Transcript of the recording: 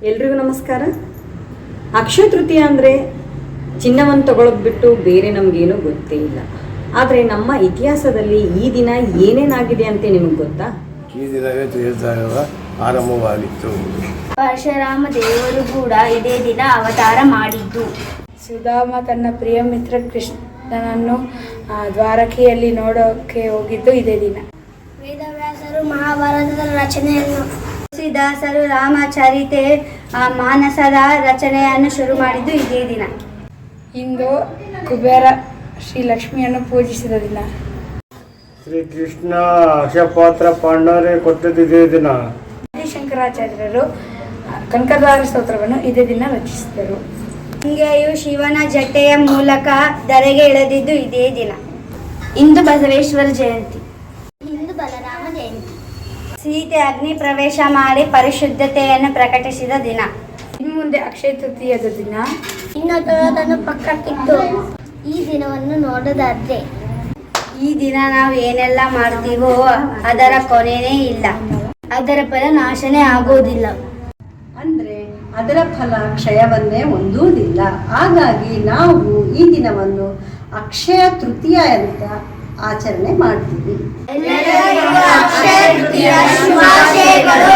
ಎಲ್ರಿಗೂ ನಮಸ್ಕಾರ. ಅಕ್ಷಯ ತೃತೀಯ ಅಂದರೆ ಚಿನ್ನವನ್ನು ತಗೊಳ್ಳೋದು ಬಿಟ್ಟು ಬೇರೆ ನಮಗೇನೂ ಗೊತ್ತೇ ಇಲ್ಲ. ಆದರೆ ನಮ್ಮ ಇತಿಹಾಸದಲ್ಲಿ ಈ ದಿನ ಏನೇನಾಗಿದೆ ಅಂತ ನಿಮಗೆ ಗೊತ್ತಾ? ಈ ದಿನವೇ ತ್ರೇತಾಯುಗ ಆರಂಭವಾಗಿತ್ತು. ಪರಶುರಾಮ ದೇವರು ಕೂಡ ಇದೇ ದಿನ ಅವತಾರ ಮಾಡಿದ್ದು. ಸುಧಾಮ ತನ್ನ ಪ್ರಿಯ ಮಿತ್ರ ಕೃಷ್ಣನನ್ನು ದ್ವಾರಕೆಯಲ್ಲಿ ನೋಡೋಕೆ ಹೋಗಿದ್ದು ಇದೇ ದಿನ. ವೇದವ್ಯಾಸರು ಮಹಾಭಾರತದ ರಚನೆಯನ್ನು, ತುಳಸಿದಾಸರು ರಾಮಚರಿತೆ ಮಾನಸದ ರಚನೆಯನ್ನು ಶುರು ಮಾಡಿದ್ದು ಇದೇ ದಿನ. ಇಂದು ಕುಬೇರ ಶ್ರೀ ಲಕ್ಷ್ಮಿಯನ್ನು ಪೂಜಿಸಿದ ದಿನ. ಶ್ರೀಕೃಷ್ಣ ಅಕ್ಷಪಾತ್ರ ಪಾಂಡವರೇ ಕೊಟ್ಟದ್ದು ಇದೇ ದಿನ. ಶಂಕರಾಚಾರ್ಯರು ಕನಕದಾರ ಸ್ತೋತ್ರವನ್ನು ಇದೇ ದಿನ ರಚಿಸಿದರು. ಗಂಗೆಯು ಶಿವನ ಜಟೆಯ ಮೂಲಕ ಧರೆಗೆ ಇಳಿದಿದ್ದು ಇದೇ ದಿನ. ಇಂದು ಬಸವೇಶ್ವರ ಜಯಂತಿ. ಇಂದು ಬಲರಾಮ ಜಯಂತಿ. ಸೀತೆ ಅಗ್ನಿ ಪ್ರವೇಶ ಮಾಡಿ ಪರಿಶುದ್ಧತೆಯನ್ನು ಪ್ರಕಟಿಸಿದ ದಿನ. ಇನ್ನು ಮುಂದೆ ಅಕ್ಷಯ ತೃತೀಯದ ದಿನ. ಇನ್ನು ತೊಳೆದನ್ನು ಪಕ್ಕಕ್ಕಿಟ್ಟು ಈ ದಿನವನ್ನು ನೋಡೋದಾದ್ರೆ, ಈ ದಿನ ನಾವು ಏನೆಲ್ಲ ಮಾಡ್ತೀವೋ ಅದರ ಕೊನೆಯೇ ಇಲ್ಲ, ಅದರ ಫಲ ನಾಶನೇ ಆಗೋದಿಲ್ಲ. ಅಂದರೆ ಅದರ ಫಲ ಕ್ಷಯವನ್ನೇ ಹೊಂದುವುದಿಲ್ಲ. ಹಾಗಾಗಿ ನಾವು ಈ ದಿನವನ್ನು ಅಕ್ಷಯ ತೃತೀಯ ಅಂತ ಆಚರಣೆ ಮಾಡ್ತೀವಿ. ಎಲ್ಲರಿಗೂ ಅಕ್ಷಯ ತೃತೀಯ ಶುಭಾಶಯಗಳು.